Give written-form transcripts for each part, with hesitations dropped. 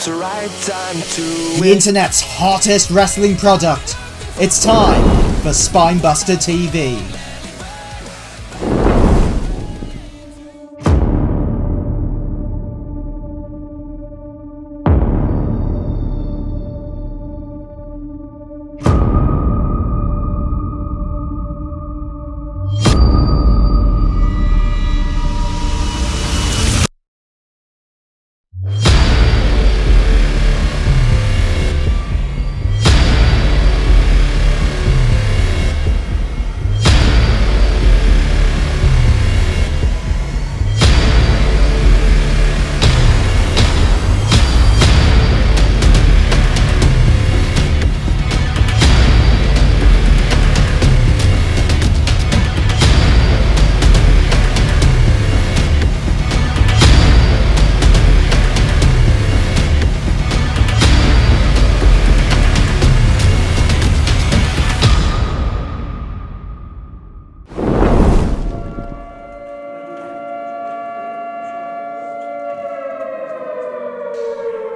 it's the right time to The internet's hottest wrestling product. It's time for Spinebuster TV.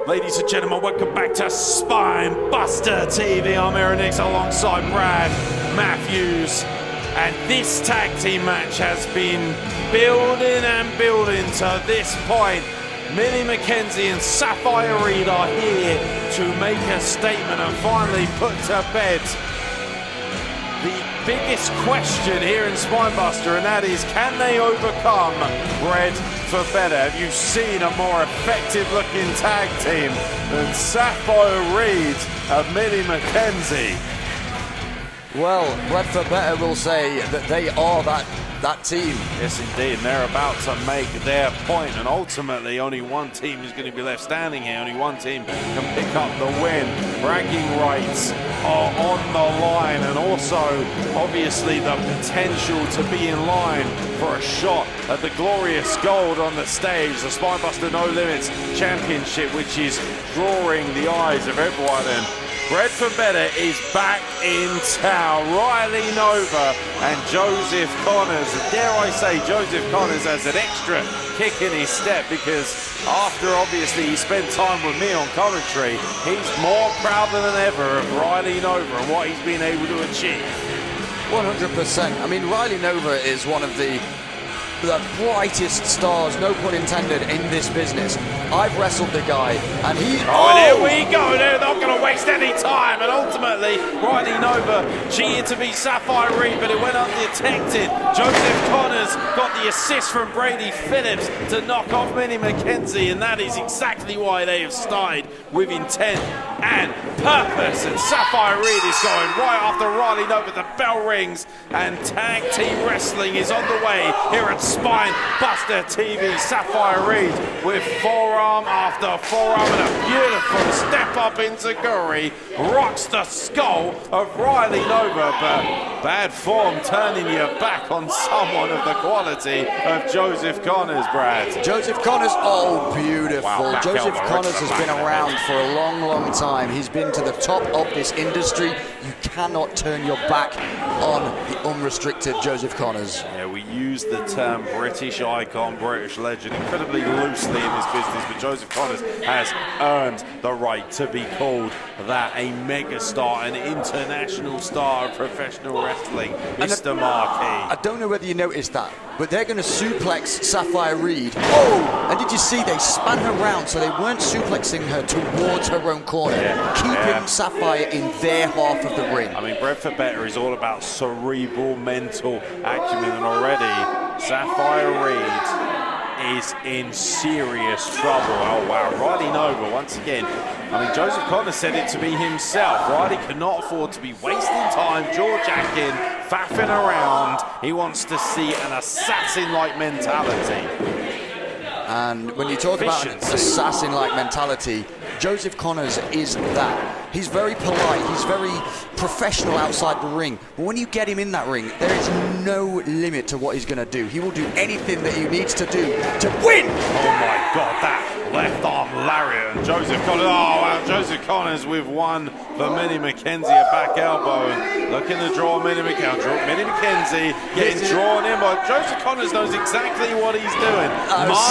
Ladies and gentlemen, welcome back to Spinebuster TV. I'm AERON alongside Brad Matthews. And this tag team match has been building and building to this point. Millie, Mckenzie and Safire are here to make a statement and finally put to bed the biggest question here in Spinebuster, and that is, can they overcome Bred for Bennett? Have you seen a more effective looking tag team than Safire and Millie Mckenzie? Well, Bred for Better will say that they are that team. Yes, indeed, and they're about to make their point, and ultimately only one team is going to be left standing here. Only one team can pick up the win. Bragging rights are on the line, and also obviously the potential to be in line for a shot at the glorious gold on the stage, the Spinebuster No Limits Championship, which is drawing the eyes of everyone. And Bred for Better is back in town. Riley Nova and Joseph Connors. Dare I say, Joseph Connors has an extra kick in his step, because after obviously he spent time with me on commentary, he's more proud than ever of Riley Nova and what he's been able to achieve. 100%. I mean, Riley Nova is one of the brightest stars, no pun intended, in this business. I've wrestled the guy, and he... Oh, and here we go. They're not going to waste any time. And ultimately, Riley Nova cheated to beat Safire, but it went undetected. Joseph Connors got the assist from Brady Phillips to knock off Millie Mckenzie, and that is exactly why they have started with intent and purpose. And Safire is going right after Riley Nova. The bell rings, and tag team wrestling is on the way here at Spinebuster TV. Safire with forearm after forearm and a beautiful step up into Guri. Rocks the skull of Riley Nova, but bad form turning your back on someone of the quality of Joseph Connors, Brad. Joseph Connors, oh, beautiful. Wow, Joseph Connors has been around for a long, long time. He's been to the top of this industry. You cannot turn your back on the unrestricted Joseph Connors. Yeah, we use the term British icon, British legend incredibly loosely in this business, but Joseph Connors has earned the right to be called that, a megastar, an international star of professional wrestling, Mr. Marquis. I don't know whether you noticed that, but they're going to suplex Safire Reed. Oh! And did you see they span her round so they weren't suplexing her towards her own corner, keeping Safire in their half of the ring. I mean, Bred for Better is all about cerebral, mental acumen, and already Safire is in serious trouble. Oh wow, Riley Nova once again. I mean, Joseph Connors said it to be himself. Riley cannot afford to be wasting time, jaw-jacking, faffing around. He wants to see an assassin-like mentality. And when you talk about an assassin-like mentality, Joseph Connors is that. He's very polite, he's very professional outside the ring. But when you get him in that ring, there is no limit to what he's going to do. He will do anything that he needs to do to win. Oh my God, that left arm lariat, and Joseph Connors, oh wow, Joseph Connors with one for Millie Mckenzie, a back elbow, and looking to draw Millie Mckenzie. Millie Mckenzie getting drawn in, but Joseph Connors knows exactly what he's doing.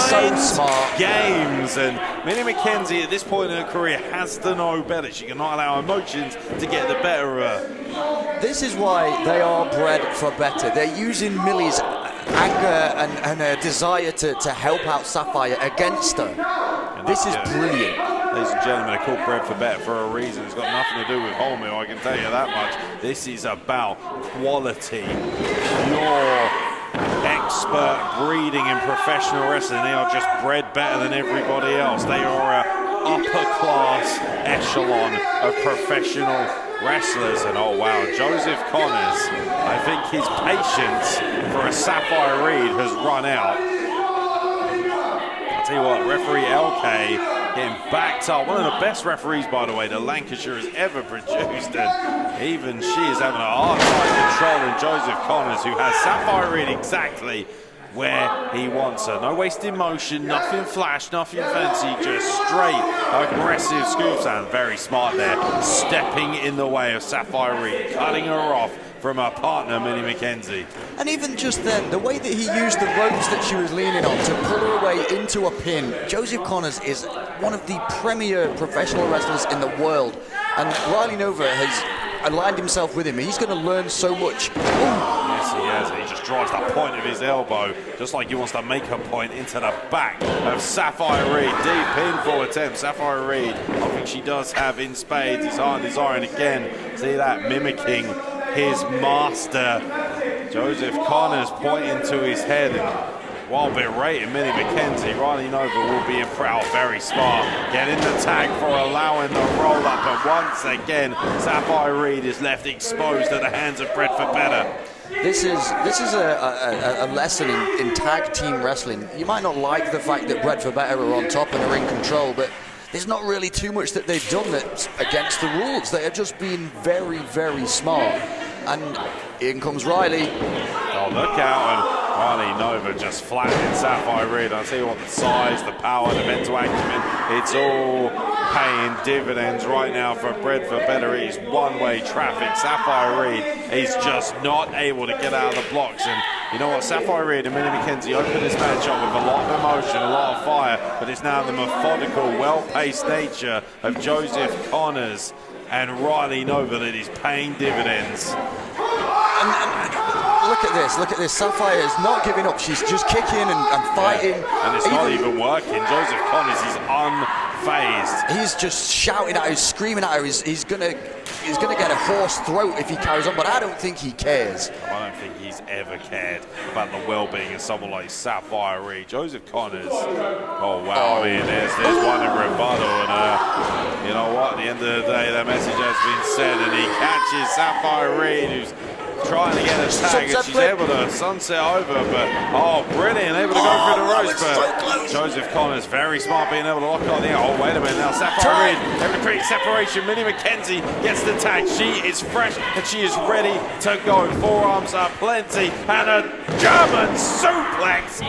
So smart. Games, and Millie Mckenzie at this point in her career has to know better. She cannot allow emotions to get the better of her. This is why they are bred for better. They're using Millie's anger and her desire to help out Safire against her. This is brilliant. Ladies and gentlemen, they're called Bred for Better for a reason. It's got nothing to do with wholemeal, I can tell you that much. This is about quality, pure, expert breeding in professional wrestling. They are just bred better than everybody else. They are an upper class echelon of professional wrestlers. And oh wow, Joseph Connors, I think his patience for a Safire Reed has run out. I'll tell you what, referee LK getting backed up. One of the best referees, by the way, that Lancashire has ever produced, and even she is having a hard time controlling Joseph Connors, who has Safire Reed exactly where he wants her. No wasted motion, nothing flash, nothing fancy, just straight aggressive scoops, and very smart there, stepping in the way of Safire Reed, cutting her off from her partner, Millie Mckenzie. And even just then, the way that he used the ropes that she was leaning on to pull her away into a pin. Joseph Connors is one of the premier professional wrestlers in the world, and Riley Nova has aligned himself with him. He's going to learn so much. Yes, he has. He just drives the point of his elbow, just like he wants to make a point, into the back of Safire Reed. Deep pinfall attempt. Safire Reed, I think she does have in spades his heart and desire, and again, see that, mimicking his master. Joseph Connors pointing to his head, and while berating Millie Mckenzie, Riley Nova will be proud. Very smart, getting the tag for allowing the roll up, and once again Safire Reed is left exposed at the hands of Bred for Better. This is a lesson in tag team wrestling. You might not like the fact that Bred for Better are on top and are in control, but there's not really too much that they've done that's against the rules. They have just been very, very smart. And in comes Riley. Oh, look out, and Riley Nova just flattening Safire Reed. I'll tell you what, the size, the power, the mental acumen, it's all paying dividends right now for Bred for Better. It is one-way traffic. Safire Reed is just not able to get out of the blocks. And you know what, Safire Reed and Millie Mckenzie opened this match up with a lot of emotion, a lot of fire, but it's now the methodical, well-paced nature of Joseph Connors and Riley Nova that is paying dividends. And look at this. Safire is not giving up. She's just kicking and fighting. Yeah. And it's not even working. Joseph Connors is unfazed. He's just shouting at her, screaming at her. He's gonna get a hoarse throat if he carries on, but I don't think he cares. I don't think he's ever cared about the well-being of someone like Safire Reed. Joseph Connors, oh wow, I mean, there's one in rebuttal, and you know what, at the end of the day, that message has been said, and he catches Safire Reed, who's trying to get a tag, and she's able to sunset over, but oh, brilliant, able to go through the ropes, but Joseph Connors, very smart, being able to lock on the oh, wait a minute now, Safire Reed, able to create separation. Millie Mckenzie gets the tag, she is fresh, and she is ready to go. Forearms are plenty, and a German suplex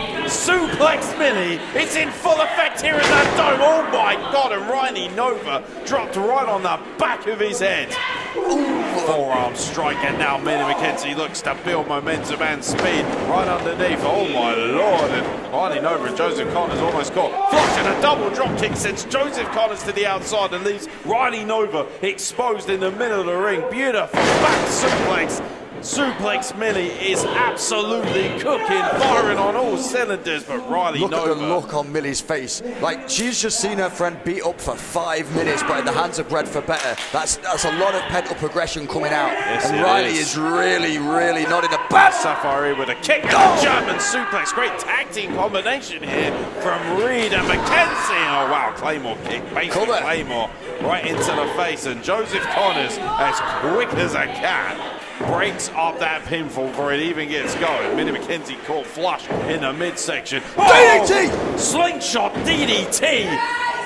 Millie, it's in full effect here in that dome, oh my god, and Riley Nova dropped right on the back of his head. Ooh. Forearm strike, and now Millie Mckenzie looks to build momentum and speed right underneath. Oh my lord, and Riley Nova and Joseph Connors almost caught flush, and a double drop kick sends Joseph Connors to the outside and leaves Riley Nova exposed in the middle of the ring. Beautiful back suplex. Suplex Millie is absolutely cooking, firing on all cylinders, but Riley Nova... Look at the look on Millie's face. Like, she's just seen her friend beat up for 5 minutes, but in the hands of Bred for Better, that's a lot of pent-up aggression coming out. Yes, and Riley is really, really not in the bad. Safire with a kick and a German suplex. Great tag team combination here from Reed and Mckenzie. Oh, wow, Claymore kick, basic Claymore right into the face, and Joseph Connors, as quick as a cat, breaks up that pinfall before it even gets going. Millie Mckenzie caught flush in the midsection. Oh, DDT! Slingshot DDT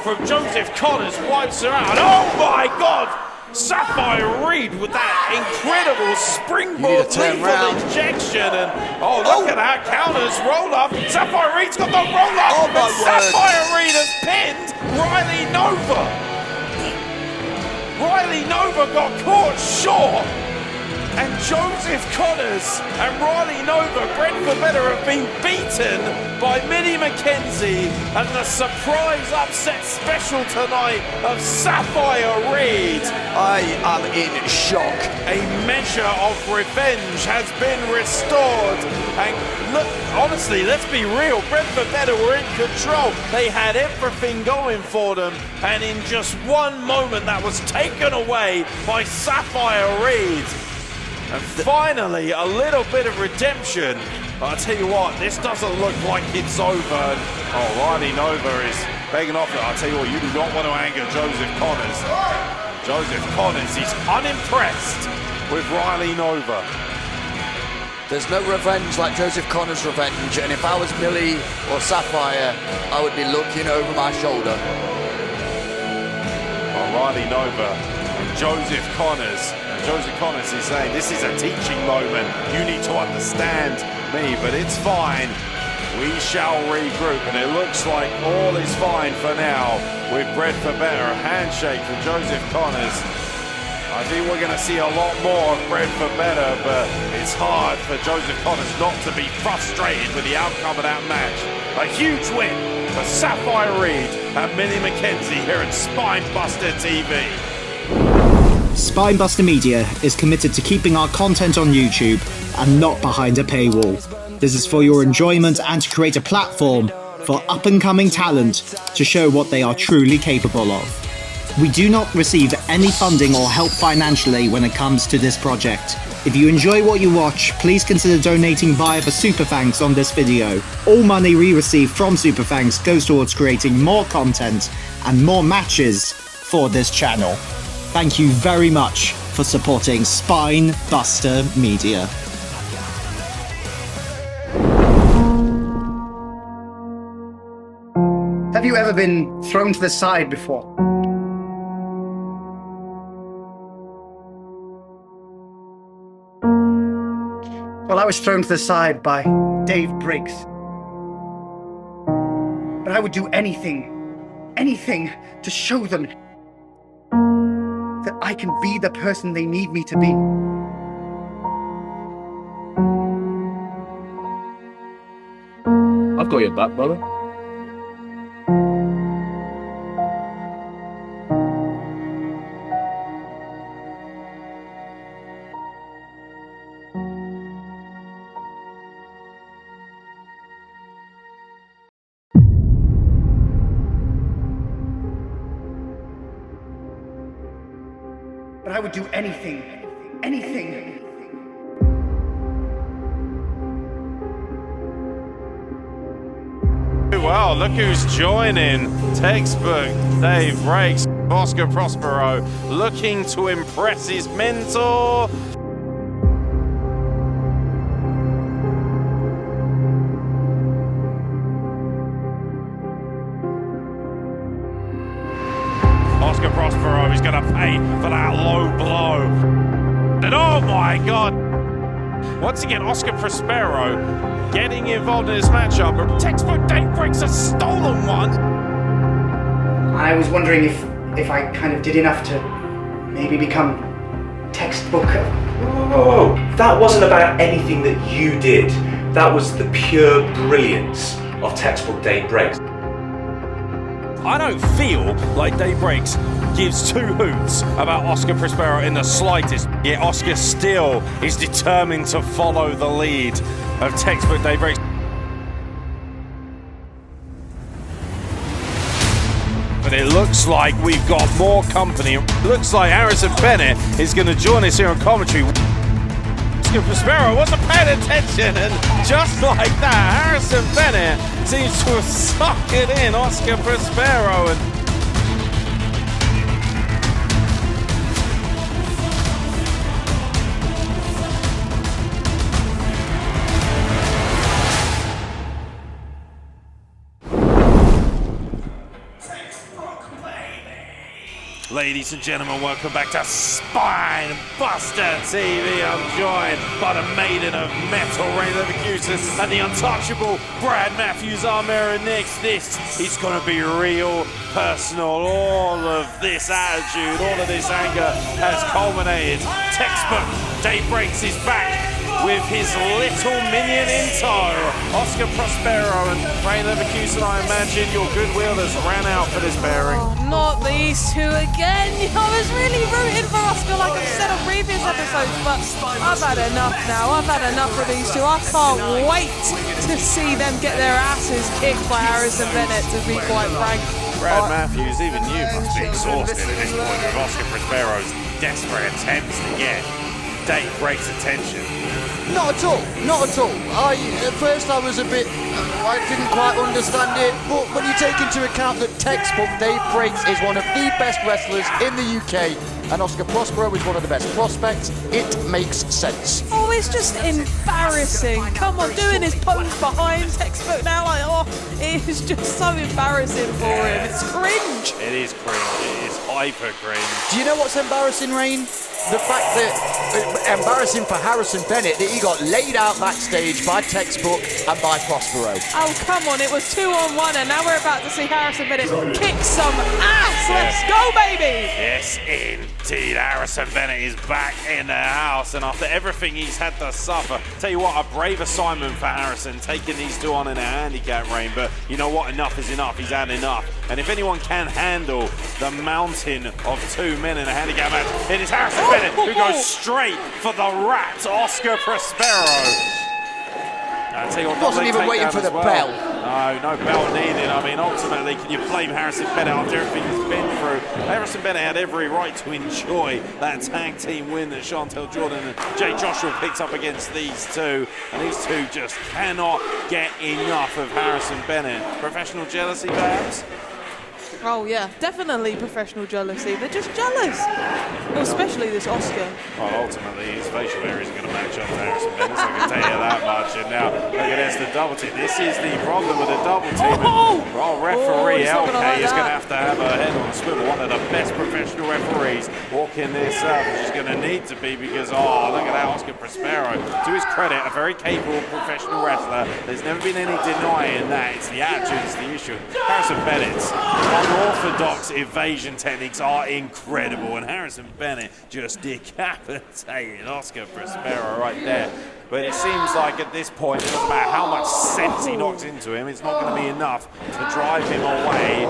from Joseph Connors, wipes her out. Oh my god! Safire Reed with that incredible springboard turn lethal round. injection, and look at that, counters, roll up. Safire Reed's got the roll up, Oh, my and word. Safire Reed has pinned Riley Nova. Riley Nova got caught short, and Joseph Connors and Riley Nova, Bred for Better, have been beaten by Millie Mckenzie, and the surprise upset special tonight of Safire Reed. I am in shock. A measure of revenge has been restored, and look, honestly, let's be real, Bred for Better were in control. They had everything going for them, and in just one moment that was taken away by Safire Reed. And finally, a little bit of redemption. But I tell you what, this doesn't look like it's over. Riley Nova is begging off. I tell you what, you do not want to anger Joseph Connors. Joseph Connors is unimpressed with Riley Nova. There's no revenge like Joseph Connors' revenge, and if I was Millie or Safire, I would be looking over my shoulder. Riley Nova and Joseph Connors. Joseph Connors is saying, this is a teaching moment. You need to understand me, but it's fine. We shall regroup, and it looks like all is fine for now with Bred for Better. A handshake from Joseph Connors. I think we're going to see a lot more of Bred for Better, but it's hard for Joseph Connors not to be frustrated with the outcome of that match. A huge win for Safire Reed and Millie Mckenzie here at Spinebuster TV. Spinebuster Media is committed to keeping our content on YouTube and not behind a paywall. This is for your enjoyment and to create a platform for up-and-coming talent to show what they are truly capable of. We do not receive any funding or help financially when it comes to this project. If you enjoy what you watch, please consider donating via the Super Thanks on this video. All money we receive from Super Thanks goes towards creating more content and more matches for this channel. Thank you very much for supporting Spinebuster Media. Have you ever been thrown to the side before? Well, I was thrown to the side by Dave Briggs. But I would do anything to show them that I can be the person they need me to be. I've got your back, brother. But I would do anything. Well, look who's joining. Textbook Dave breaks. Oscar Prospero looking to impress his mentor. Oscar Prospero is going to pay for that low blow. And oh my God. Once again, Oscar Prospero getting involved in this matchup. Textbook Dave breaks a stolen one. I was wondering if I kind of did enough to maybe become textbook. Oh, that wasn't about anything that you did. That was the pure brilliance of Textbook Dave Breaks. I don't feel like Dave Breaks gives two hoots about Oscar Prospero in the slightest. Yet Oscar still is determined to follow the lead of Textbook Dave Breaks. But it looks like we've got more company. It looks like Harrison Bennett is going to join us here on commentary. Oscar Prospero wasn't paying attention, and just like that, Harrison Bennett seems to have sucked it in. Oscar Prospero and Ladies and gentlemen, welcome back to Spinebuster TV. I'm joined by the maiden of metal, RAYNE LEVERKUSEN, and the untouchable Brad Matthews, Armera Nix. This is going to be real, personal. All of this attitude, all of this anger has culminated. Textbook Dave Breaks is back with his little minion in tow. Oscar Prospero and RAYNE LEVERKUSEN, I imagine your goodwill has ran out for this pairing. Oh, not these two again. I was really rooting for Oscar, like I've said on previous episodes, but I've had enough now. I've had enough of these two. I can't wait to see them get their asses kicked by Harrison Bennett, to be quite frank. Brad Matthews, even you must be exhausted at this point with Oscar Prospero's desperate attempts to get Dave Breaks' attention. Not at all, not at all. At first I was a bit, I didn't quite understand it, but when you take into account that Textbook Dave Breaks is one of the best wrestlers in the UK and Oscar Prospero is one of the best prospects, it makes sense. Oh, it's just embarrassing. Come on, doing his pose behind Textbook now, like, oh, it is just so embarrassing for him. It's cringe. It is cringe, it is hyper cringe. Do you know what's embarrassing, RAYNE? The fact that, embarrassing for Harrison Bennett, that he got laid out backstage by Textbook and by Prospero. Oh, come on, it was 2-on-1, and now we're about to see Harrison Bennett kick some ass. Let's go, baby. Yes, indeed. Harrison Bennett is back in the house, and after everything he's had to suffer, tell you what, a brave assignment for Harrison, taking these two on in a handicap, RAYNE, but you know what, enough is enough. He's had enough. And if anyone can handle the mountain of two men in a handicap match, it is Harrison Bennett, who goes straight for the rat, Oscar Prospero. I tell you what, Wasn't even waiting for the bell. No bell needed. I mean, ultimately, can you blame Harrison Bennett after everything he's been through? Harrison Bennett had every right to enjoy that tag team win that Chantel Jordan and Jay Joshua picked up against these two. And these two just cannot get enough of Harrison Bennett. Professional jealousy, perhaps? Oh, yeah, definitely professional jealousy. They're just jealous. Well, especially this Oscar. Well, ultimately, his facial hair isn't going to match up to Harrison Bennett, so I can tell you that much. And now, look at this, the double team. This is the problem with the double team. Well, referee LK is going to have a head on a swivel. One of the best professional referees walking this up, which is going to need to be because, oh, look at that, Oscar Prospero. To his credit, a very capable professional wrestler. There's never been any denying that. It's the attitude, it's the issue. Harrison Bennett's unorthodox evasion techniques are incredible, and Harrison Bennett just decapitated Oscar Prospero right there. But it seems like at this point, it doesn't matter how much sense he knocks into him, it's not going to be enough to drive him away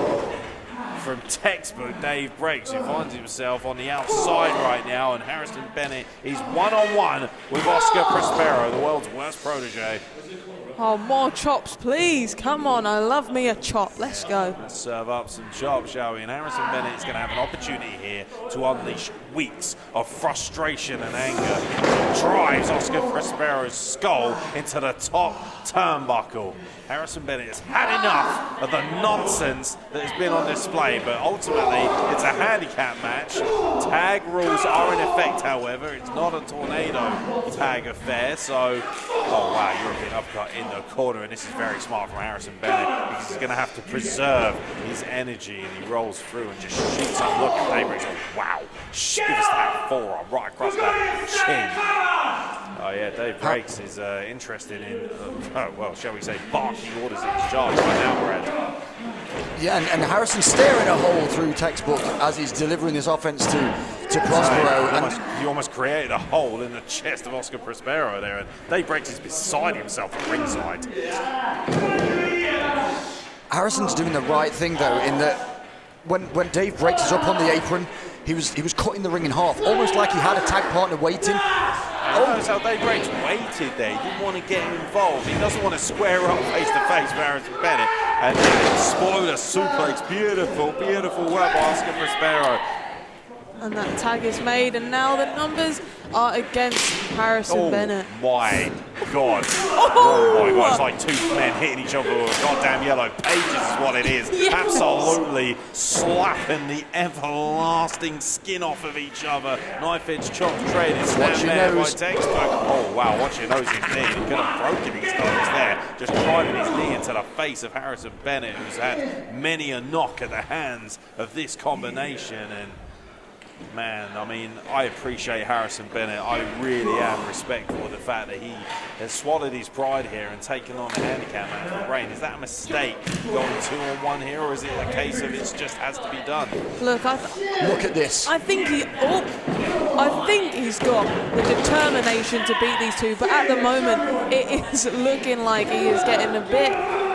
from Textbook Dave Breaks, who finds himself on the outside right now, and Harrison Bennett is one-on-one with Oscar Prospero, the world's worst protege. Oh, more chops, please. Come on, I love me a chop. Let's go. Let's serve up some chops, shall we? And Harrison Bennett is going to have an opportunity here to unleash weeks of frustration and anger. He drives Oscar Prospero's skull into the top turnbuckle. Harrison Bennett has had enough of the nonsense that has been on display, but ultimately it's a handicap match. Tag rules are in effect, however. It's not a tornado tag affair, so, oh wow, European uppercut in the corner, and this is very smart from Harrison Bennett because he's going to have to preserve his energy, and he rolls through and just shoots up. Look at Dave Breaks. Wow, gives that forearm right across that chin. Oh yeah, Dave Breaks is interested in, well, shall we say, barking orders in his charge right now, Brad. Yeah, and Harrison's staring a hole through Textbook as he's delivering this offense to Prospero. He almost created a hole in the chest of Oscar Prospero there, and Dave Breaks is beside himself at ringside. Harrison's doing the right thing though, in that when Dave Breaks is up on the apron, he was cutting the ring in half, almost like he had a tag partner waiting. Notice how Dave Breaks waited there. He didn't want to get involved. He doesn't want to square up face to face with Harrison Bennett and then explode a suplex. Beautiful, beautiful work by Oscar Prospero. And that tag is made, and now the numbers are against Harrison Bennett. My God. Oh my God, it's like two men hitting each other with goddamn yellow pages is what it is. Yes. Absolutely slapping the everlasting skin off of each other. Knife edge chop trade is Watch your there by nose. Textbook. Oh wow, watch your nose indeed. He could have broken his nose there. Just driving his knee into the face of Harrison Bennett, who's had many a knock at the hands of this combination. And Man, I mean, I appreciate Harrison Bennett. I really am respectful of the fact that he has swallowed his pride here and taken on a handicap match with RAYNE. Is that a mistake going 2-on-1 here, or is it a case of it just has to be done? Look, look at this. I think he's got the determination to beat these two, but at the moment it is looking like he is getting a bit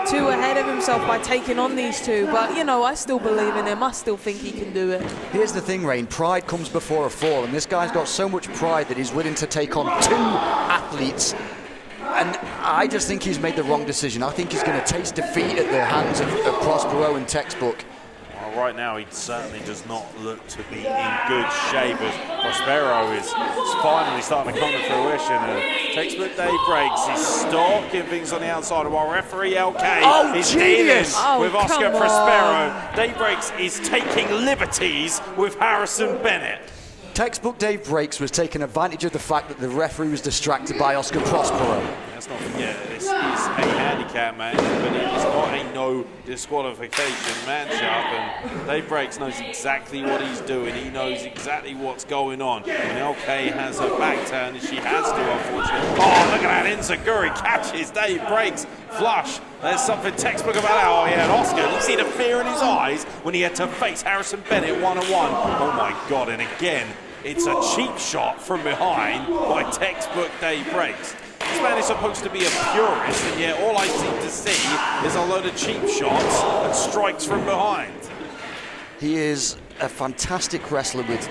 too ahead of himself by taking on these two. But you know, I still believe in him. I still think he can do it. Here's the thing, RAYNE, pride comes before a fall, and this guy's got so much pride that he's willing to take on 2 athletes, and I just think he's made the wrong decision. I think he's going to taste defeat at the hands of Prospero and Textbook. Well, right now he certainly does not look to be in good shape, as Prospero is finally starting to come to fruition, and Textbook Dave breaks. He's stalking things on the outside, while referee LK is dealing with Oscar Prospero. Dave breaks is taking liberties with Harrison Bennett. Textbook Dave Breaks was taking advantage of the fact that the referee was distracted by Oscar Prospero. Let's not forget, this is a handicap match, but it is not a no disqualification matchup, and Dave Breaks knows exactly what he's doing. He knows exactly what's going on. And LK has her back turned, and she has to, unfortunately. Oh, look at that enziguri catches Dave Breaks flush. There's something textbook about that. Oh yeah, and Oscar, you see the fear in his eyes when he had to face Harrison Bennett one-on-one. Oh my God, and again, it's a cheap shot from behind by Textbook Dave Breaks. This man is supposed to be a purist, and yet all I seem to see is a load of cheap shots and strikes from behind. He is a fantastic wrestler with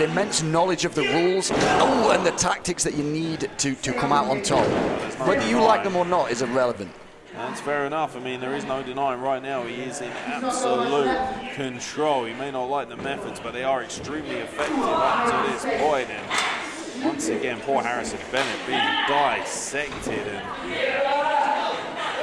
immense knowledge of the rules, and the tactics that you need to come out on top. Whether you like them or not is irrelevant. That's fair enough. I mean, there is no denying right now he is in absolute control. He may not like the methods, but they are extremely effective up to this point. And once again, poor Harrison Bennett being dissected. And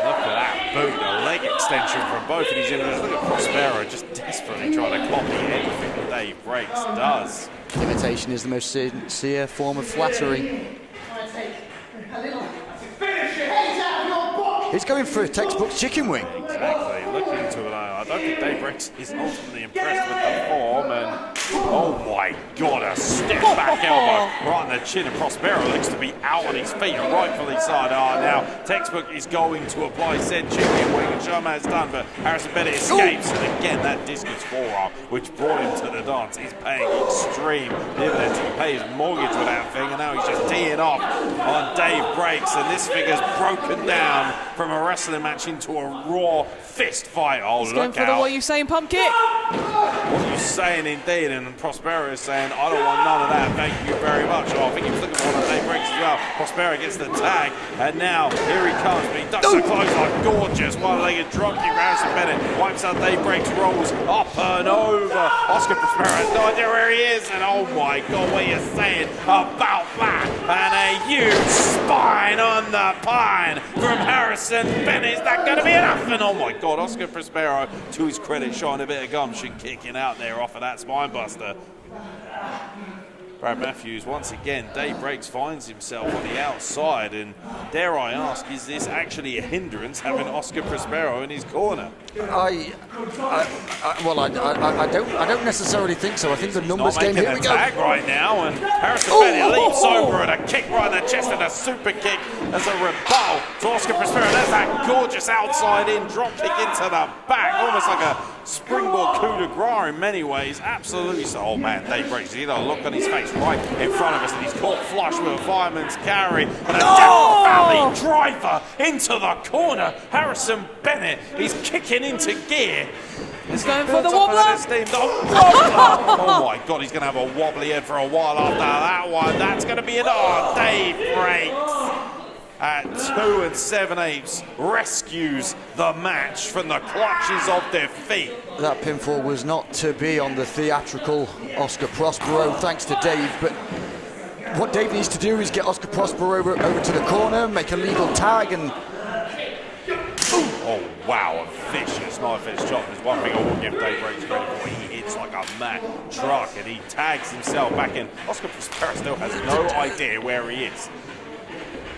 look at that boot, the leg extension from both of these individuals. Look at Prospero just desperately trying to copy anything that Dave Breaks does. Imitation is the most sincere form of flattery. He's going for a textbook chicken wing. Exactly, looking into it. I don't think Dave Breaks is ultimately impressed with the form, and oh my God, a step back elbow right on the chin, and Prospero looks to be out on his feet, rightfully so. Now Textbook is going to apply said chicken wing, and Sharma has done, but Harrison Bennett escapes, and again that discus forearm, which brought him to the dance, is paying extreme dividends. He can pay his mortgage with that thing, and now he's just teeing off on Dave Breaks, and this figure's broken down from a wrestling match into a raw fist fight. Oh, he's look going for the out. what you saying pump kick. What you saying indeed, and Prospero is saying, I don't want none of that, thank you very much. Oh, I think he was looking for one of Dave Breaks as well. Prospero gets the tag, and now here he comes, but he ducks the clothesline, gorgeous one-legged dropkick. Harrison Bennett wipes out Dave Breaks, rolls up and over. Oscar Prospero has no idea where he is, and oh my God, what are you saying about that? And a huge spine on the pine from Harrison Bennett. Is that going to be enough? And oh my God, Oscar Prospero, to his credit, showing a bit of gumption, kicking out there off of that Spinebuster. Brad Matthews, once again, Dave Breaks finds himself on the outside, and dare I ask, is this actually a hindrance having Oscar Prospero in his corner? I don't necessarily think so. I think the numbers game. Here we go. Tag right now, and Harrison Bennett leaps over and a kick right in the chest and a super kick as a rebuttal to Oscar Prospero. There's that gorgeous outside in drop kick into the back, almost like a springboard coup de grace in many ways. Absolutely so. Oh man, Dave Breaks, you know, look on his face right in front of us, and he's caught flush with a fireman's carry and a Death Valley driver into the corner. Harrison Bennett, he's kicking into gear. He's going for the wobbler. Oh my God, he's going to have a wobbly head for a while after that one. That's going to be it. Oh, Dave Breaks at 2 7/8 rescues the match from the clutches of defeat. That pinfall was not to be on the theatrical Oscar Prospero, thanks to Dave, but what Dave needs to do is get Oscar Prospero over to the corner, make a legal tag, and oh wow, a vicious knife-edge chop. There's one thing I will give Dave Breaks credit for. He hits like a mad truck, and he tags himself back in. Oscar Prospero still has no idea where he is.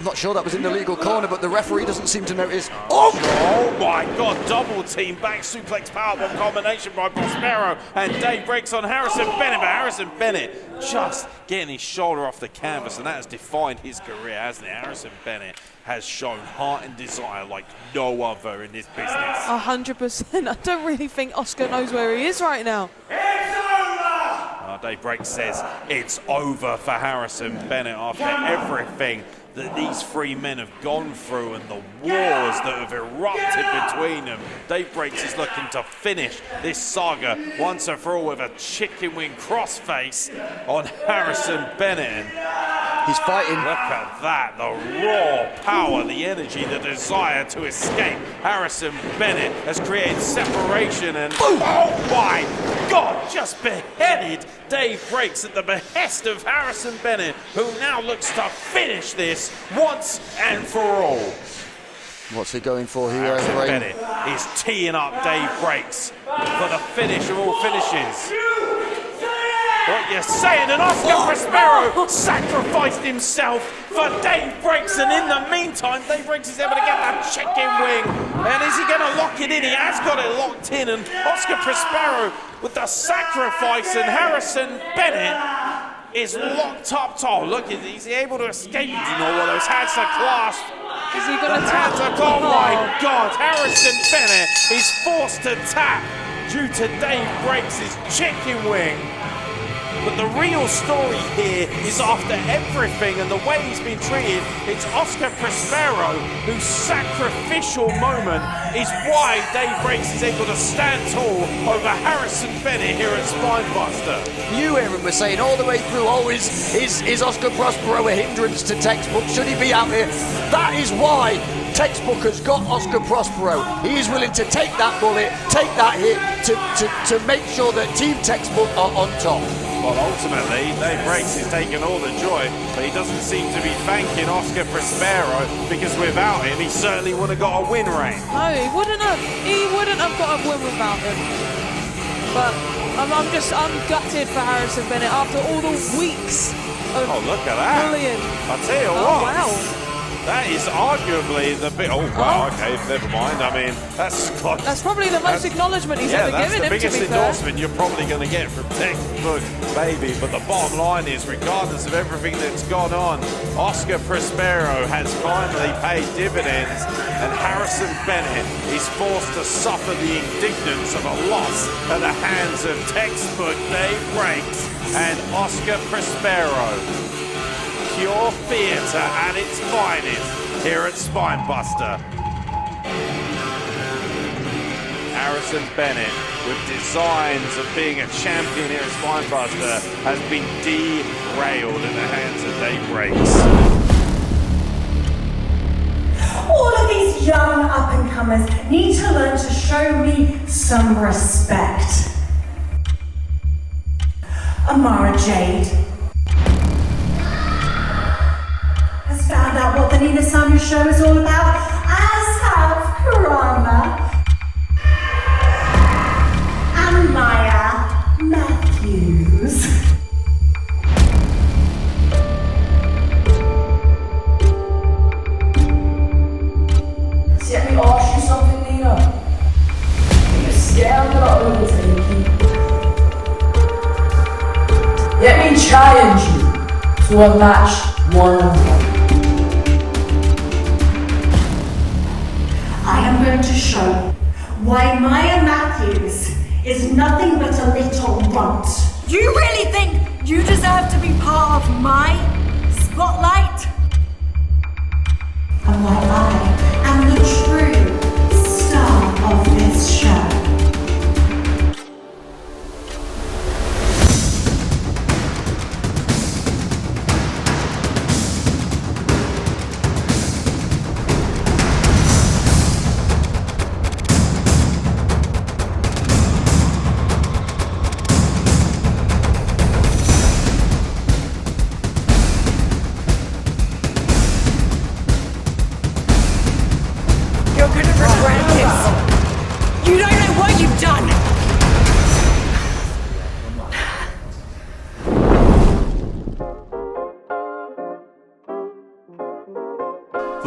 I'm not sure that was in the legal corner, but the referee doesn't seem to notice. Oh! Oh my God, double team back suplex powerbomb combination by Prospero, and Dave breaks on Harrison Bennett, but Harrison Bennett just getting his shoulder off the canvas, and that has defined his career, hasn't it? Harrison Bennett has shown heart and desire like no other in this business. 100%. I don't really think Oscar knows where he is right now. Dave Breaks says it's over for Harrison Bennett after everything that these three men have gone through and the wars that have erupted between them. Dave Breaks is looking to finish this saga once and for all with a chicken wing crossface on Harrison Bennett. He's fighting. Look at that, the raw power, the energy, the desire to escape. Harrison Bennett has created separation and, oh my God, just beheaded Dave Breaks at the behest of Harrison Bennett, who now looks to finish this once and for all. What's he going for here? Harrison Bennett is teeing up Dave Breaks for the finish of all finishes. What you're saying, and Oscar Prospero sacrificed himself for Dave Breaks, and in the meantime, Dave Breaks is able to get that chicken wing. And is he going to lock it in? He has got it locked in, and Oscar Prospero with the sacrifice, and Harrison Bennett is locked up. Oh, look, is he able to escape? You know what? Those hands are clasped. Is he going to tap? Oh my God, Harrison Bennett is forced to tap due to Dave Breaks' chicken wing. But the real story here is after everything and the way he's been treated, it's Oscar Prospero whose sacrificial moment is why Dave Breaks is able to stand tall over Harrison Bennett here at Spinebuster. You, Aaron, were saying all the way through, is Oscar Prospero a hindrance to Textbook? Should he be out here? That is why Textbook has got Oscar Prospero. He is willing to take that bullet, take that hit to make sure that Team Textbook are on top. Well, ultimately, Dave Breaks is taking all the joy, but he doesn't seem to be thanking Oscar Prospero, because without him, he certainly would have got a win, Rain. No, he wouldn't have. He wouldn't have got a win without him. But I'm gutted for Harrison Bennett after all the weeks of look at that. bullying. I'll tell you Oh, what. wow. That is arguably the bit. Oh, wow, okay, never mind. I mean, that's probably the most acknowledgement he's ever given him, to be that's the biggest fair. endorsement you're probably going to get from Textbook, baby. But the bottom line is, regardless of everything that's gone on, Oscar Prospero has finally paid dividends, and Harrison Bennett is forced to suffer the indignance of a loss at the hands of Textbook, Dave Breaks, and Oscar Prospero. Pure theatre at its finest here at Spinebuster. Harrison Bennett, with designs of being a champion here at Spinebuster, has been derailed in the hands of Dave Breaks. All of these young up-and-comers need to learn to show me some respect. Amara Jade has found out what the Nina Samu show is all about, as have Karama and Maya Matthews. So let me ask you something, Nina. Are you scared about overtaking? Let me challenge you to a match one-on-one. I am going to show why Maya Matthews is nothing but a little runt. Do you really think you deserve to be part of my spotlight? And why I am the true star of this show.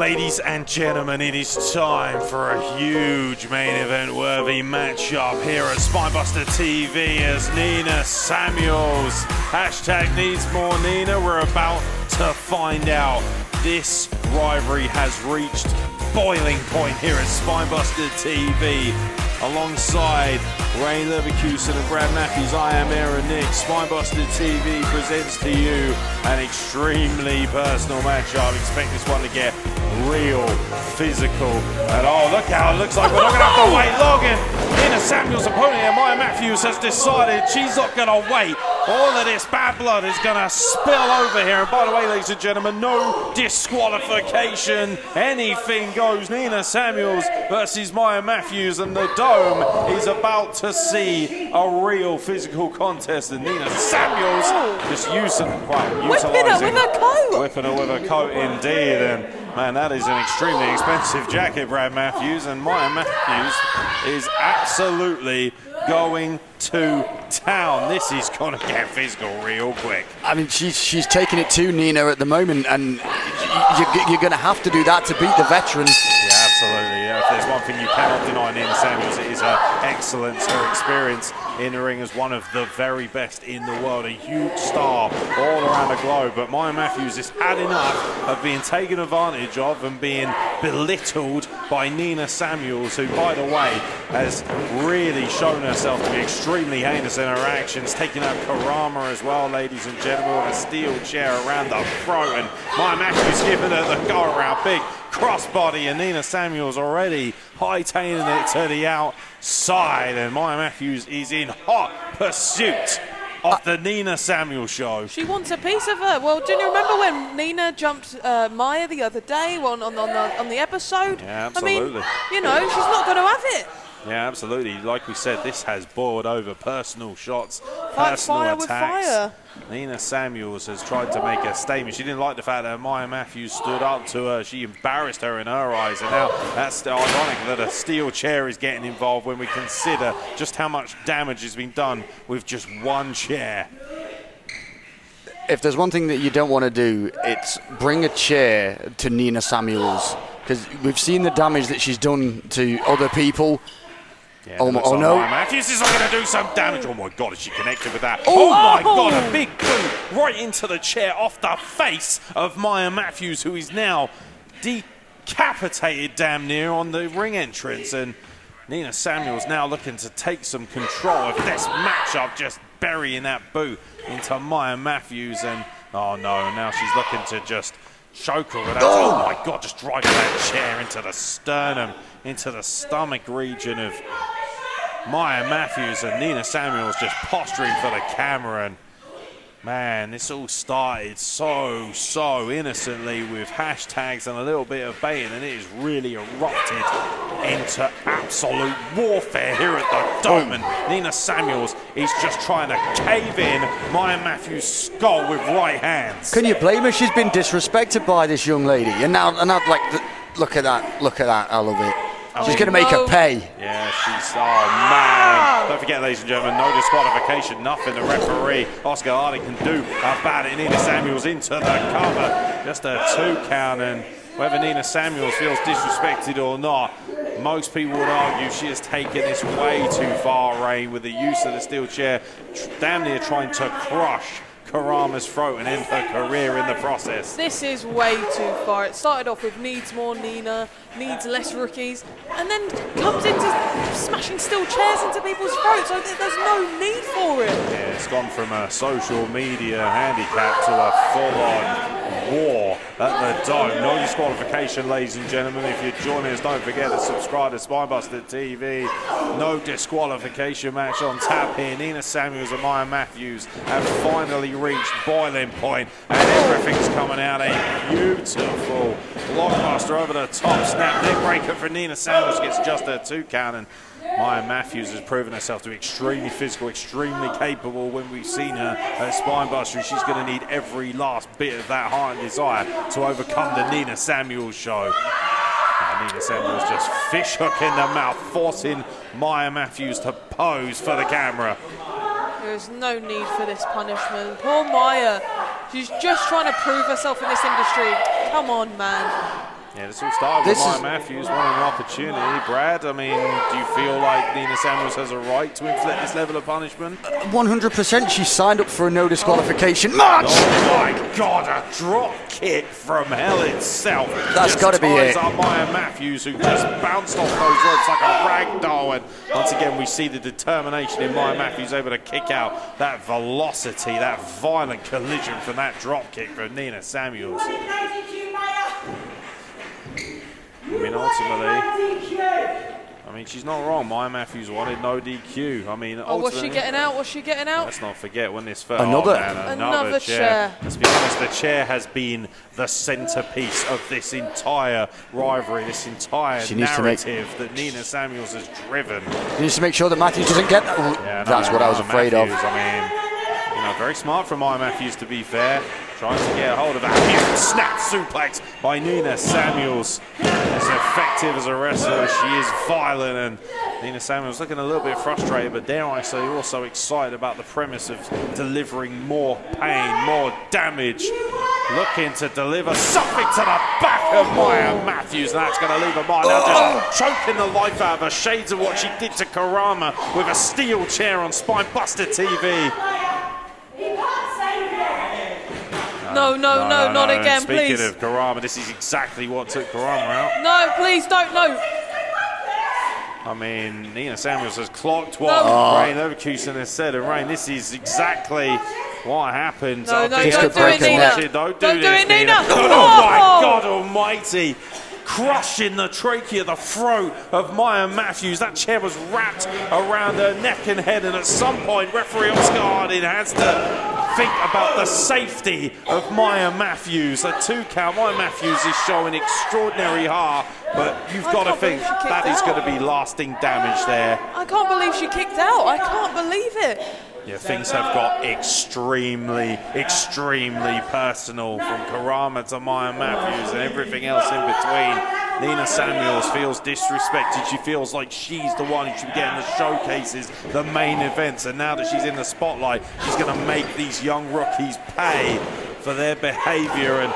Ladies and gentlemen, it is time for a huge main event worthy matchup here at Spinebuster TV as Nina Samuels, hashtag needs more Nina. We're about to find out. This rivalry has reached boiling point here at Spinebuster TV. Alongside RAYNE, LEVERKUSEN and Brad Matthews, I am AERON Nick. Spinebuster TV presents to you an extremely personal matchup. Expect this one to get real, physical, and oh, look how it looks like we're not going to have to wait long. And Nina Samuels' opponent here, Maya Matthews, has decided she's not going to wait. All of this bad blood is going to spill over here. And by the way, ladies and gentlemen, no disqualification. Anything goes. Nina Samuels versus Maya Matthews, and the Dome is about to see a real physical contest. And Nina Samuels just whipping her with a coat indeed. And man, that is an extremely expensive jacket, Brad Matthews, and Maya Matthews is absolutely going to town. This is going to get physical real quick. I mean, she's taking it to Nina at the moment, and you're going to have to do that to beat the veteran. Yeah, absolutely. Yeah, if there's one thing you cannot deny Nina Samuels, it is her excellence, her experience in the ring as one of the very best in the world, a huge star all around the globe. But Maya Matthews has had enough of being taken advantage of and being belittled by Nina Samuels, who, by the way, has really shown herself to be extremely heinous in her actions, taking out Karama as well, ladies and gentlemen, with a steel chair around the throat, and Maya Matthews giving her the go around, big crossbody, and Nina Samuels already hightailing it to the outside, and Maya Matthews is in hot pursuit of the Nina Samuels show. She wants a piece of her. Well, do you remember when Nina jumped Maya the other day on the episode? Yeah, absolutely. I mean, you know, she's not going to have it. Yeah, absolutely. Like we said, this has boiled over personal shots, Fight personal fire attacks. with fire. Nina Samuels has tried to make a statement. She didn't like the fact that Maya Matthews stood up to her. She embarrassed her in her eyes. And now that's ironic that a steel chair is getting involved when we consider just how much damage has been done with just one chair. If there's one thing that you don't want to do, it's bring a chair to Nina Samuels, because we've seen the damage that she's done to other people. Yeah, oh no. Maya Matthews is going to do some damage. Oh my God, is she connected with that? Oh my God, a big boot right into the chair off the face of Maya Matthews, who is now decapitated damn near on the ring entrance. And Nina Samuels now looking to take some control of this matchup, just burying that boot into Maya Matthews. And oh no, now she's looking to just choke her with that. Oh my God, just driving that chair into the sternum, into the stomach region of Maya Matthews, and Nina Samuels just posturing for the camera. And man, this all started so innocently with hashtags and a little bit of baiting, and it has really erupted into absolute warfare here at the Dome. And Nina Samuels is just trying to cave in Maya Matthews' skull with right hands. Can you blame her? She's been disrespected by this young lady, and now like, look at that, I love it. She's going to make her pay. Yeah, she's, oh man. Don't forget, ladies and gentlemen, no disqualification, nothing the referee, Oscar Harding, can do about it. Nina Samuels into the cover. Just a 2 count, and whether Nina Samuels feels disrespected or not, most people would argue she has taken this way too far, RAYNE, with the use of the steel chair, damn near trying to crush Karama's throat and end her career in the process. This is way too far. It started off with needs more Nina, needs less rookies, and then comes into smashing steel chairs into people's throats. So there's no need for it. Yeah, it's gone from a social media handicap to a full-on war at the Dome. No disqualification, ladies and gentlemen. If you're joining us, don't forget to subscribe to Spinebuster TV. No disqualification match on tap here. Nina Samuels and Maya Matthews have finally reached boiling point, and everything's coming out. A beautiful blockbuster over the top. Snap neck breaker for Nina Samuels, gets just a 2 count, and Maya Matthews has proven herself to be extremely physical, extremely capable. When we've seen her at Spinebuster, she's going to need every last bit of that heart and desire to overcome the Nina Samuels show. And Nina Samuels just fish hook in the mouth, forcing Maya Matthews to pose for the camera. There is no need for this punishment. Poor Maya. She's just trying to prove herself in this industry. Come on, man. Yeah, this all started with Maya Matthews wanting an opportunity. Brad, I mean, do you feel like Nina Samuels has a right to inflict this level of punishment? 100%. She signed up for a no disqualification match. Oh my God, a drop kick from hell itself. That's got to be it. Up Maya Matthews, who just bounced off those ropes like a rag doll. And once again, we see the determination in Maya Matthews able to kick out that velocity, that violent collision from that drop kick from Nina Samuels. I mean, ultimately, she's not wrong. Maya Matthews wanted no DQ. I mean, what's she getting out? What's she getting out? Let's not forget when this first... Another chair. Let's be honest, the chair has been the centerpiece of this entire rivalry, this entire narrative that Nina Samuels has driven. She needs to make sure that Matthews doesn't get that. Yeah, that's what I was afraid of. I mean, very smart from Maya Matthews, to be fair. Trying to get a hold of that snap suplex by Nina Samuels. As effective as a wrestler as she is, violent, and Nina Samuels looking a little bit frustrated, but dare I say also excited about the premise of delivering more pain, more damage. Looking to deliver something to the back of Maya Matthews, and that's going to leave her Maya now just choking the life out of her. Shades of what she did to Karama with a steel chair on Spinebuster TV. No, not again, please. Speaking of Karama, this is exactly what took Karama out. No, please don't, no. I mean, Nina Samuels has clocked what RAYNE LEVERKUSEN has said, and RAYNE, this is exactly what happened. No, don't do it, Nina. Don't do it, Nina. Oh my God almighty. Crushing the trachea, the throat of Maya Matthews. That chair was wrapped around her neck and head, and at some point, referee Oscar Harding has to think about the safety of Maya Matthews. A 2 count. Maya Matthews is showing extraordinary heart, but you've got to think that is going to be lasting damage there. I can't believe she kicked out. I can't believe it. Yeah, things have got extremely, extremely personal from Karama to Maya Matthews and everything else in between. Nina Samuels feels disrespected. She feels like she's the one who should be getting the showcases, the main events, and now that she's in the spotlight, she's going to make these young rookies pay for their behavior. And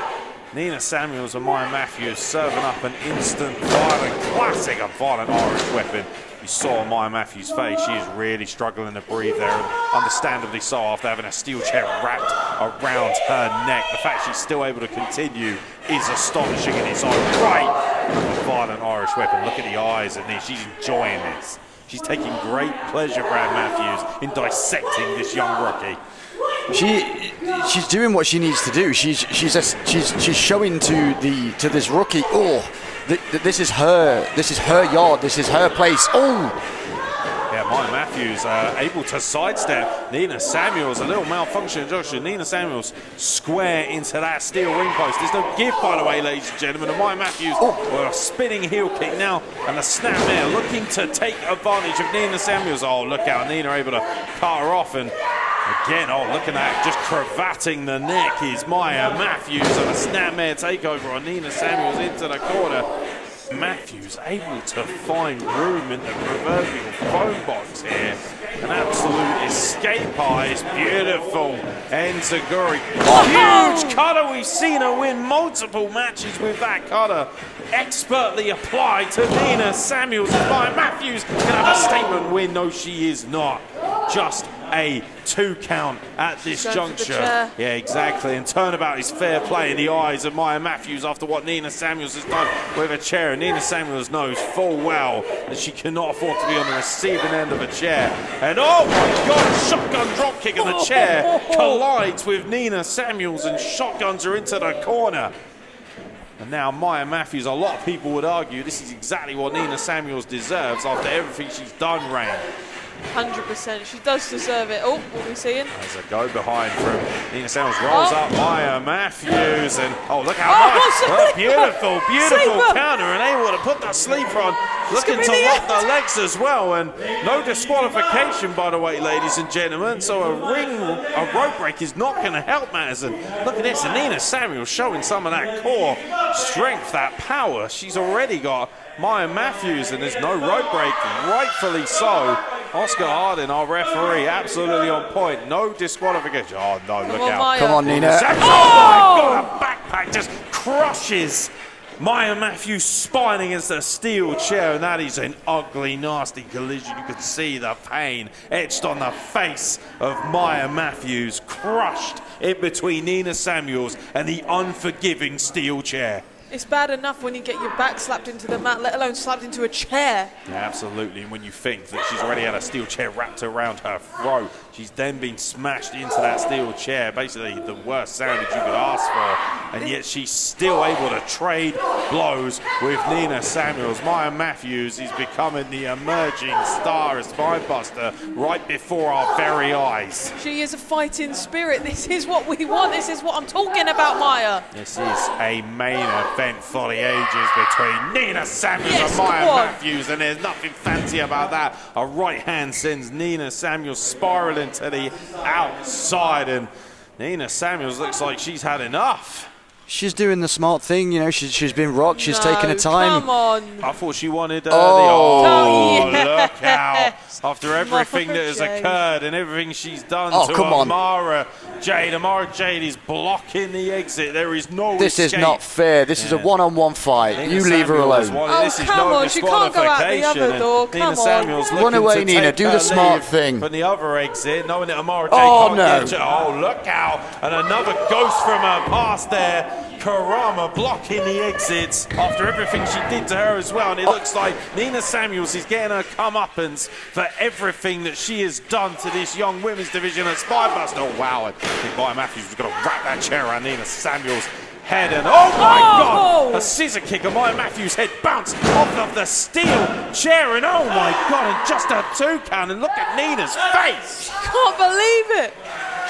Nina Samuels and Maya Matthews serving up an instant violent classic, a violent Irish weapon. You saw Maya Matthews' face. She is really struggling to breathe there, and understandably so after having a steel chair wrapped around her neck. The fact she's still able to continue is astonishing in its own right. A violent Irish weapon. Look at the eyes of Nina. She's enjoying this. She's taking great pleasure, Brad Matthews, in dissecting this young rookie. She's doing what she needs to do. She's showing to this rookie. This is her yard. This is her place. Yeah, Maya Matthews able to sidestep Nina Samuels. A little malfunction in junction. Nina Samuels square into that steel ring post. There's no give, by the way, ladies and gentlemen. And Maya Matthews with a spinning heel kick now, and the snapmare looking to take advantage of Nina Samuels. Oh, look out, Nina able to cut her off, and again, look at that, just cravating the neck is Maya Matthews, and a snapmare takeover on Nina Samuels into the corner. Matthews able to find room in the proverbial phone box here. An absolute escape eyes, beautiful enziguri. Huge cutter, we've seen her win multiple matches with that cutter. Expertly applied to Nina Samuels. Maya Matthews can have a statement win. No, she is not. Just a 2 count at this juncture. Yeah, exactly. And turnabout is fair play in the eyes of Maya Matthews after what Nina Samuels has done with a chair. And Nina Samuels knows full well that she cannot afford to be on the receiving end of a chair. And oh my God, shotgun dropkick, and the chair collides with Nina Samuels and shotguns her into the corner. And now Maya Matthews, a lot of people would argue this is exactly what Nina Samuels deserves after everything she's done, RAYNE. 100%. She does deserve it. Oh, what are we seeing? There's a go behind from Nina Samuels. Rolls up Maya Matthews, and look how much. Beautiful counter, and able to put that sleeper on. Looking to lock the legs as well, and no disqualification, by the way, ladies and gentlemen. So a rope break is not going to help matters. And look at this, and Nina Samuels showing some of that core strength, that power. She's already got Maya Matthews, and there's no rope break, rightfully so. Oscar Harding, our referee, absolutely on point. No disqualification. Oh, no, look out. Come on, Nina. Oh, my God, a backpack just crushes Maya Matthews spine against a steel chair, and that is an ugly, nasty collision. You can see the pain etched on the face of Maya Matthews, crushed in between Nina Samuels and the unforgiving steel chair. It's bad enough when you get your back slapped into the mat, let alone slapped into a chair. Yeah, absolutely. And when you think that she's already had a steel chair wrapped around her throat, she's then been smashed into that steel chair, basically the worst sound that you could ask for. And yet she's still able to trade blows with Nina Samuels. Maya Matthews is becoming the emerging star of Spinebuster right before our very eyes. She is a fighting spirit. This is what we want. This is what I'm talking about, Maya. This is a main event for the ages between Nina Samuels and Maya Matthews, and there's nothing fancy about that. A right hand sends Nina Samuels spiraling to the outside, and Nina Samuels looks like she's had enough. She's doing the smart thing, you know, she's been rocked, she's taken her time. Come on. I thought she wanted Oh, look out. After everything that has occurred and everything she's done to Amara Jade. Amara Jade is blocking the exit. There is no This escape. is not fair. This is a one-on-one fight. Nina You leave her alone. This is come no on, she can't go out the disqualification. other door. And Nina Come on. Samuels Run looking away, to Nina. take Do her the smart leave thing. from the other exit, knowing that Amara Jade Oh, can't no. get you. Oh, look out. And another ghost from her past there. Karama blocking the exits after everything she did to her as well. And it looks like Nina Samuels is getting her comeuppance for everything that she has done to this young women's division at Spinebuster. Oh, wow. I think Maya Matthews was going to wrap that chair around Nina Samuels' head. And oh, my God! A scissor kick of Maya Matthews' head bounced off of the steel chair. And oh, my God, and just a 2 count. And look at Nina's face. Can't believe it.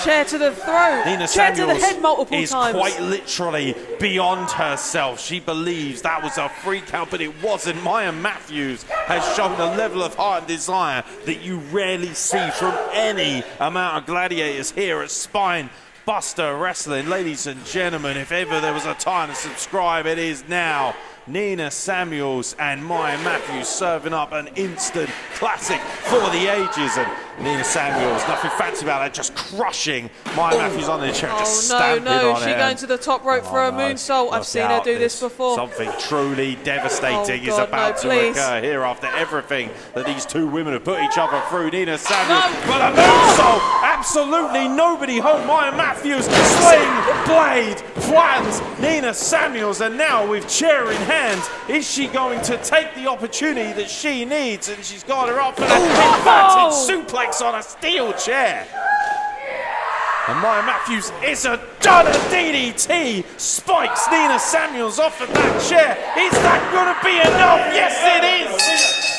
Chair to the throat. Nina Chair Samuels to the head multiple is times. quite literally beyond herself. She believes that was a 3 count, but it wasn't. Maya Matthews has shown a level of heart and desire that you rarely see from any amount of gladiators here at Spinebuster Wrestling. Ladies and gentlemen, if ever there was a time to subscribe, it is now. Nina Samuels and Maya Matthews serving up an instant classic for the ages. And Nina Samuels, nothing fancy about that, just crushing Maya Matthews on the chair, just stamping on it. She's going to the top rope for a moonsault. I've seen her do this before. Something truly devastating is about to occur here after everything that these two women have put each other through. Nina Samuels, but a moonsault, absolutely nobody home. Maya Matthews, sling blade, flattens Nina Samuels, and now with chair in hand, is she going to take the opportunity that she needs? And she's got her up for the inverted suplex on a steel chair. And Maya Matthews is a DDT, spikes Nina Samuels off of that chair. Is that going to be enough? Yes, it is.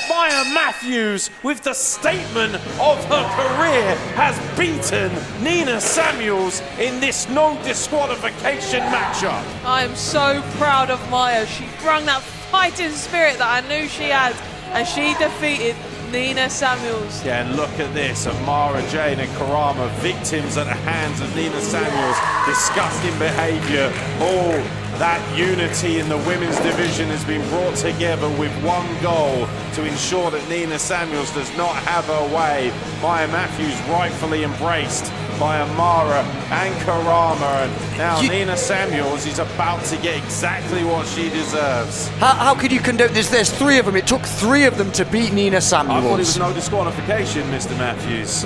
Maya Matthews, with the statement of her career, has beaten Nina Samuels in this no disqualification matchup. I am so proud of Maya. She brought that fighting spirit that I knew she had, and she defeated Nina Samuels. Yeah, and look at this. Amara Jane and Karama, victims at the hands of Nina Samuels. Disgusting behavior. All that unity in the women's division has been brought together with one goal, to ensure that Nina Samuels does not have her way. Maya Matthews rightfully embraced by Amara and Karama, and now Nina Samuels is about to get exactly what she deserves. How could you condone this? There's 3 of them. It took 3 of them to beat Nina Samuels. I thought it was no disqualification, Mr. Matthews.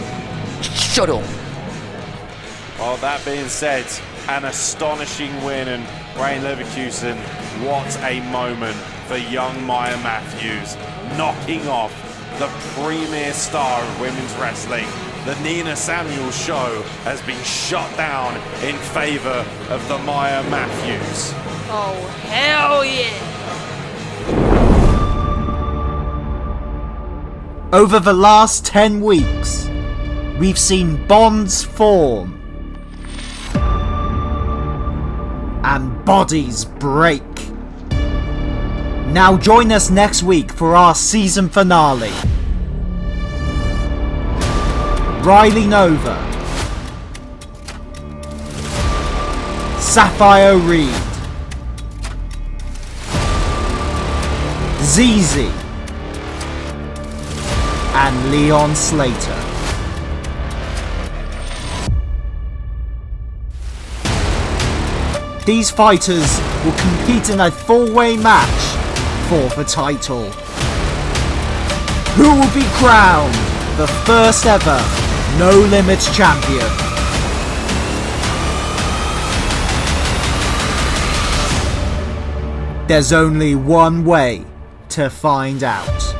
Shut up. Well, that being said, an astonishing win, and RAYNE Leverkusen, what a moment for young Maya Matthews, knocking off the premier star of women's wrestling. The Nina Samuels show has been shut down in favor of the Maya Matthews. Oh, hell yeah. Over the last 10 weeks, we've seen bonds form and bodies break. Now join us next week for our season finale. Riley Nova, Safire Reed, ZZ, and Leon Slater. These fighters will compete in a four-way match for the title. Who will be crowned the first ever No Limits champion? There's only one way to find out.